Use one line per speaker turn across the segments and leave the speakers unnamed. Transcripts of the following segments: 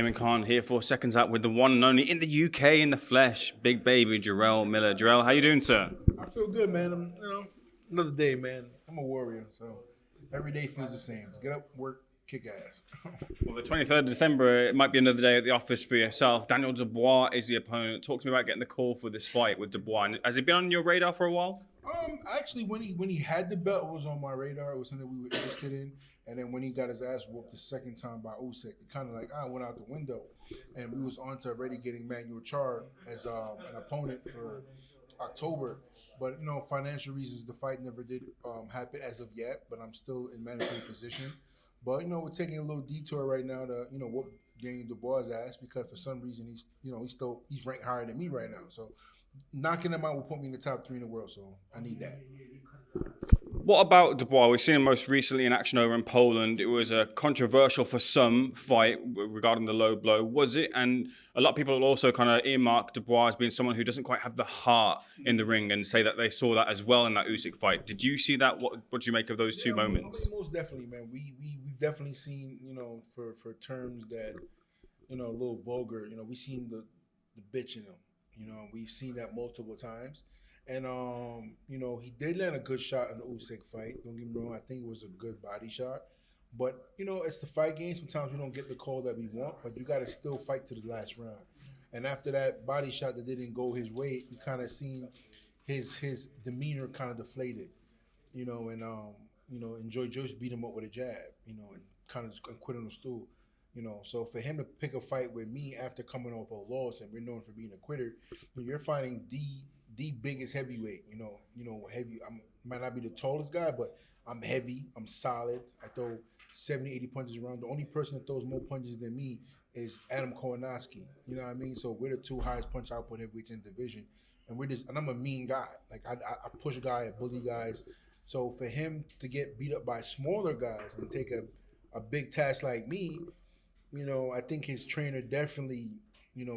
Damon Khan here for Seconds Out with the one and only in the UK in the flesh, Big Baby Jarrell Miller. Jarrell, how you doing, sir?
I feel good, man. Another day, man. I'm a warrior, so every day feels the same. Just get up, work, kick ass.
Well, the 23rd of December, it might be another day at the office for yourself. Daniel Dubois is the opponent. Talk to me about getting the call for this fight with Dubois. Has it been on your radar for a while?
Actually, when he had the belt, it was on my radar. It was something we were interested in. And then when he got his ass whooped the second time by Usyk, it kind of like went out the window. And we was on to already getting Manuel Char as an opponent for October. But, financial reasons, the fight never did happen as of yet. But I'm still in mandatory position. But, we're taking a little detour right now to, whoop Daniel Dubois' ass because for some reason he's ranked higher than me right now. So knocking him out will put me in the top 3 in the world. So I need that.
What about Dubois? We've seen him most recently in action over in Poland. It was a controversial for some fight regarding the low blow. Was it? And a lot of people also kind of earmark Dubois as being someone who doesn't quite have the heart in the ring and say that they saw that as well in that Usyk fight. Did you see that? What do you make of those two moments?
I mean, most definitely, man. We've definitely seen, for terms that, a little vulgar, we've seen the bitch in him. We've seen that multiple times. And, he did land a good shot in the Usyk fight. Don't get me wrong. I think it was a good body shot. But, it's the fight game. Sometimes we don't get the call that we want, but you got to still fight to the last round. And after that body shot that didn't go his way, you kind of seen his demeanor kind of deflated, and Joy Joyce beat him up with a jab, and kind of just quit on the stool. So for him to pick a fight with me after coming off a loss, and we're known for being a quitter, you're fighting the biggest heavyweight. Heavy. I might not be the tallest guy, but I'm heavy. I'm solid. I throw 70, 80 punches around. The only person that throws more punches than me is Adam Kownacki. You know what I mean? So we're the 2 highest punch output heavyweights in the division, and I'm a mean guy. Like I push a guy, I bully guys. So for him to get beat up by smaller guys and take a big task like me, I think his trainer definitely,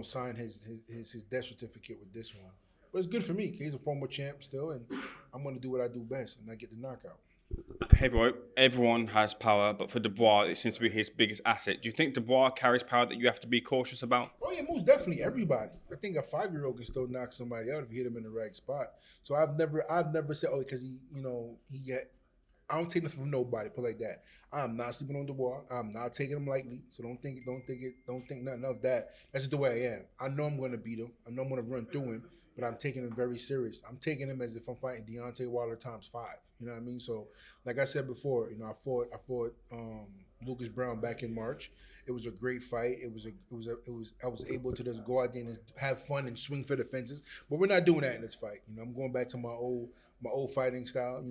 signed his death certificate with this one. But it's good for me because he's a former champ still, and I'm going to do what I do best, and I get the knockout.
Heavyweight, everyone has power, but for Dubois, it seems to be his biggest asset. Do you think Dubois carries power that you have to be cautious about?
Oh, yeah, most definitely. Everybody. I think a 5-year-old can still knock somebody out if you hit him in the right spot. So I've never said, because I don't take this from nobody, put it like that. I'm not sleeping on Dubois. I'm not taking him lightly. So don't think nothing of that. That's just the way I am. I know I'm going to beat him. I know I'm going to run through him, but I'm taking him very serious. I'm taking him as if I'm fighting Deontay Wilder times 5. You know what I mean? So, like I said before, I fought Lucas Brown back in March. It was a great fight. I was able to just go out there and have fun and swing for the fences. But we're not doing that in this fight. I'm going back to my old fighting style.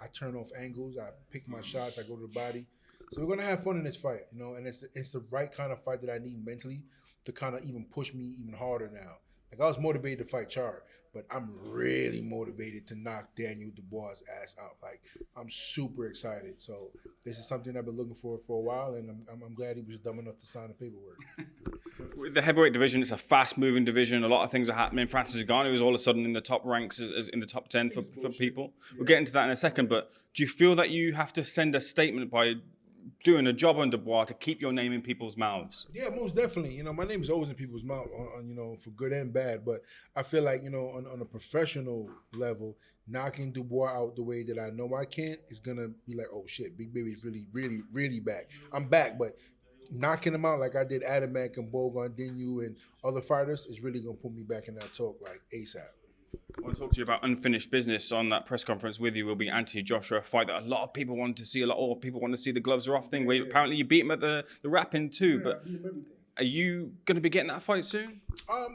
I turn off angles. I pick my shots. I go to the body. So we're gonna have fun in this fight. And it's the right kind of fight that I need mentally to kind of even push me even harder now. Like I was motivated to fight Char, but I'm really motivated to knock Daniel Dubois' ass out. Like I'm super excited. So this is something I've been looking for a while, and I'm glad he was dumb enough to sign the paperwork.
With the heavyweight division, it's a fast-moving division. A lot of things are happening. Francis Ngannou is all of a sudden in the top ranks, as in the top 10 for people. Yeah. We'll get into that in a second. But do you feel that you have to send a statement by doing a job on Dubois to keep your name in people's mouths?
Yeah, most definitely. My name is always in people's mouth, for good and bad. But I feel like, on a professional level, knocking Dubois out the way that I know I can is going to be like, oh, shit, Big Baby's really, really, really back. I'm back, but knocking him out like I did Adamek and Bogan, Dinu, and other fighters is really going to put me back in that talk like ASAP.
I want to talk to you about unfinished business. On that press conference with you will be Anthony Joshua, a fight that a lot of people want to see. A lot of people want to see the gloves are off thing. Where apparently you beat him at the wrapping too. But are you going to be getting that fight soon?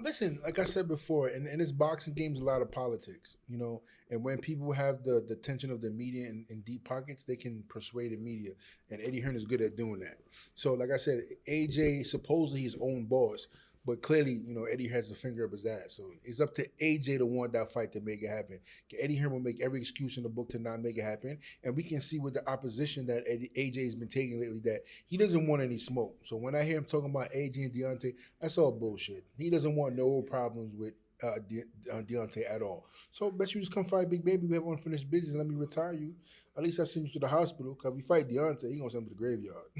Listen, like I said before, in this boxing game is a lot of politics, and when people have the attention of the media in deep pockets, they can persuade the media, and Eddie Hearn is good at doing that. So, like I said, AJ supposedly his own boss, but clearly, Eddie has a finger up his ass. So it's up to AJ to want that fight to make it happen. Eddie Hearn will make every excuse in the book to not make it happen. And we can see with the opposition that AJ has been taking lately that he doesn't want any smoke. So when I hear him talking about AJ and Deontay, that's all bullshit. He doesn't want no problems with Deontay at all. So bet you just come fight Big Baby. We have unfinished business. Let me retire you. At least I send you to the hospital because we fight Deontay. He gonna send him to the graveyard.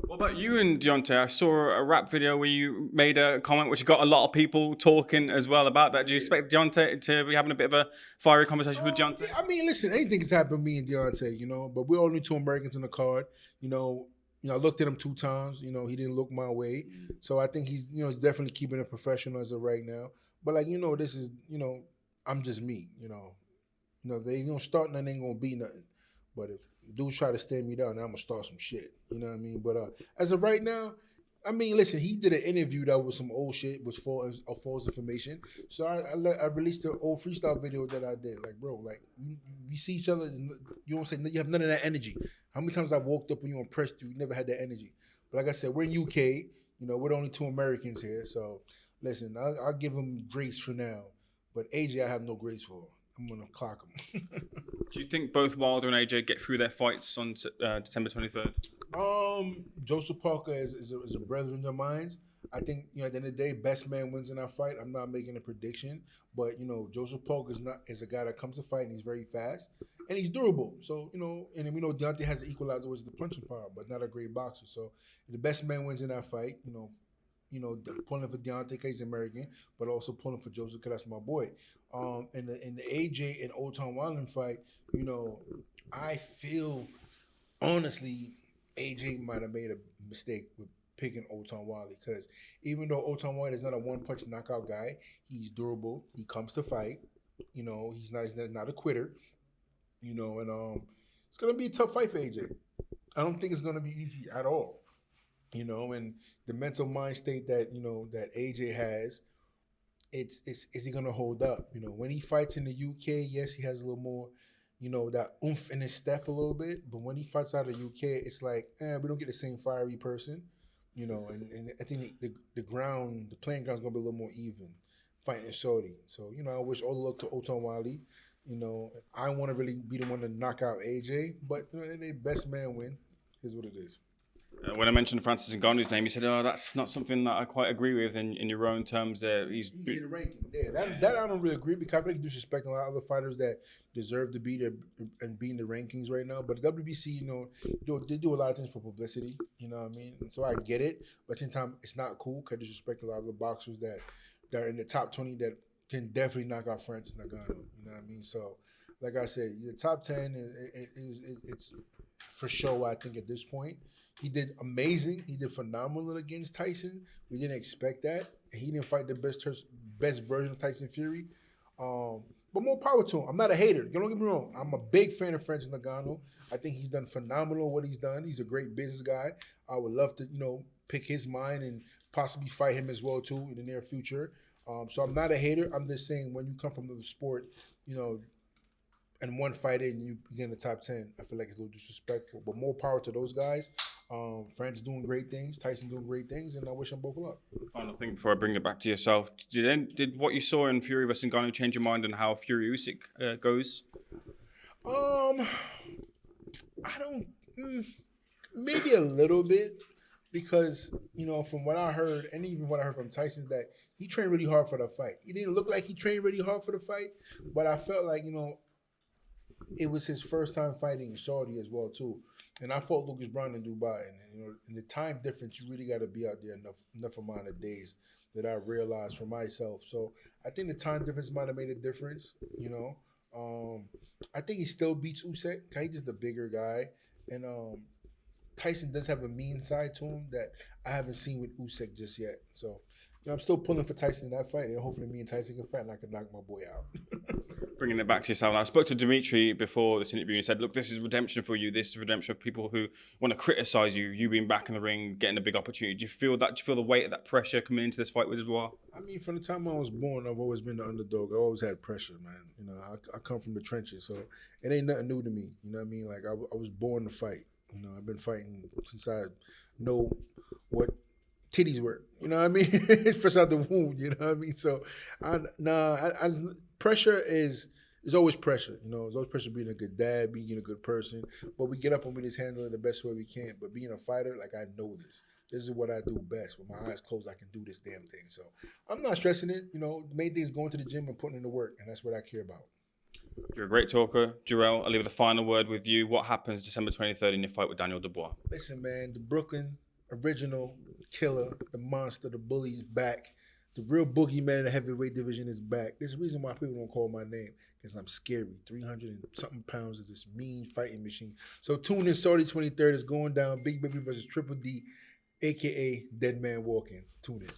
What But you and Deontay, I saw a rap video where you made a comment which got a lot of people talking as well about that. Do you expect Deontay to be having a bit of a fiery conversation with Deontay?
Yeah, I mean, listen, anything has happened to me and Deontay, but we're only two Americans in the card. I looked at him 2 times. He didn't look my way. So I think he's definitely keeping it professional as of right now. But this is, I'm just me, if they don't start nothing, ain't gonna be nothing. But if dudes try to stand me down, then I'm gonna start some shit. You know what I mean? But as of right now, I mean, listen, he did an interview that was some old shit, was false information. So I released the old freestyle video that I did. Like, bro, we see each other, you don't say, you have none of that energy. How many times I've walked up when you impressed you never had that energy. But like I said, we're in UK. We're the only 2 Americans here. So listen, I'll give him grace for now. But AJ, I have no grace for. I'm gonna clock him.
Do you think both Wilder and AJ get through their fights on December 23rd?
Joseph Parker is a brother in their minds. I think at the end of the day, best man wins in that fight. I'm not making a prediction, but Joseph Parker is a guy that comes to fight and he's very fast and he's durable. So and then we know Deontay has the equalizer, which is the punching power, but not a great boxer. So the best man wins in that fight. Pulling for Deontay because he's American, but also pulling for Joseph because that's my boy. In the AJ and Otto Wallin fight, I feel honestly AJ might have made a mistake with picking Otto Wallin because even though Otto Wallin is not a one-punch knockout guy, he's durable. He comes to fight. He's not a quitter. And it's gonna be a tough fight for AJ. I don't think it's gonna be easy at all. And the mental mind state that that AJ has, is he gonna hold up? When he fights in the UK, yes, he has a little more, that oomph in his step a little bit. But when he fights out of the UK, it's like, we don't get the same fiery person, And I think the playing ground's gonna be a little more even, fighting in Saudi. So I wish all the luck to Otto Wallin. I want to really be the one to knock out AJ, but the best man win is what it is.
When I mentioned Francis Ngannou's name, he said, "Oh, that's not something that I quite agree with." In your own terms, there, he's
the ranking. Yeah, that I don't really agree because I think disrespecting a lot of other fighters that deserve to be there and be in the rankings right now. But the WBC, they do a lot of things for publicity. You know what I mean? And so I get it, but at the same time, it's not cool because disrespect a lot of the boxers that are in the top 20 that can definitely knock out Francis Ngannou. You know what I mean? So, like I said, the top 10 it's for show. I think at this point. He did amazing. He did phenomenal against Tyson. We didn't expect that. He didn't fight the best version of Tyson Fury. But more power to him. I'm not a hater. Don't get me wrong. I'm a big fan of Francis Ngannou. I think he's done phenomenal what he's done. He's a great business guy. I would love to, pick his mind and possibly fight him as well, too, in the near future. So I'm not a hater. I'm just saying when you come from the sport, and one fight in, you get in the top 10, I feel like it's a little disrespectful. But more power to those guys. Francis doing great things, Tyson doing great things, and I wish them both luck.
Final thing before I bring it back to yourself, did what you saw in Fury vs Ngannou change your mind on how Fury Usyk goes?
I don't, maybe a little bit, because from what I heard, and even what I heard from Tyson, that he trained really hard for the fight. He didn't look like he trained really hard for the fight, but I felt like it was his first time fighting in Saudi as well too. And I fought Lucas Brown in Dubai, and in the time difference, you really got to be out there enough amount of days that I realized for myself. So I think the time difference might have made a difference. I think he still beats Usyk. He's just a bigger guy, and Tyson does have a mean side to him that I haven't seen with Usyk just yet. So I'm still pulling for Tyson in that fight, and hopefully me and Tyson can fight, and I can knock my boy out.
Bringing it back to yourself, I spoke to Dimitri before this interview and he said, look, this is redemption for you. This is redemption for people who want to criticize you being back in the ring, getting a big opportunity. Do you feel that? Do you feel the weight of that pressure coming into this fight with Dubois?
I mean, from the time I was born, I've always been the underdog. I always had pressure, man. I come from the trenches, so it ain't nothing new to me. You know what I mean? Like, I was born to fight. I've been fighting since I know what titties were. You know what I mean? It's fresh out the womb. You know what I mean? So, pressure is always pressure. It's always pressure being a good dad, being a good person. But we get up and we just handle it the best way we can. But being a fighter, like, I know this. This is what I do best. With my eyes closed, I can do this damn thing. So I'm not stressing it. The main thing is going to the gym and putting in the work, and that's what I care about.
You're a great talker. Jarrell, I'll leave the final word with you. What happens December 23rd in your fight with Daniel Dubois?
Listen, man, the Brooklyn original killer, the monster, the bully's back. The real boogeyman in the heavyweight division is back. There's a reason why people don't call my name, because I'm scary. 300 and something pounds of this mean fighting machine. So tune in, Saudi 23rd is going down. Big Baby versus Triple D, a.k.a. Dead Man Walking. Tune in.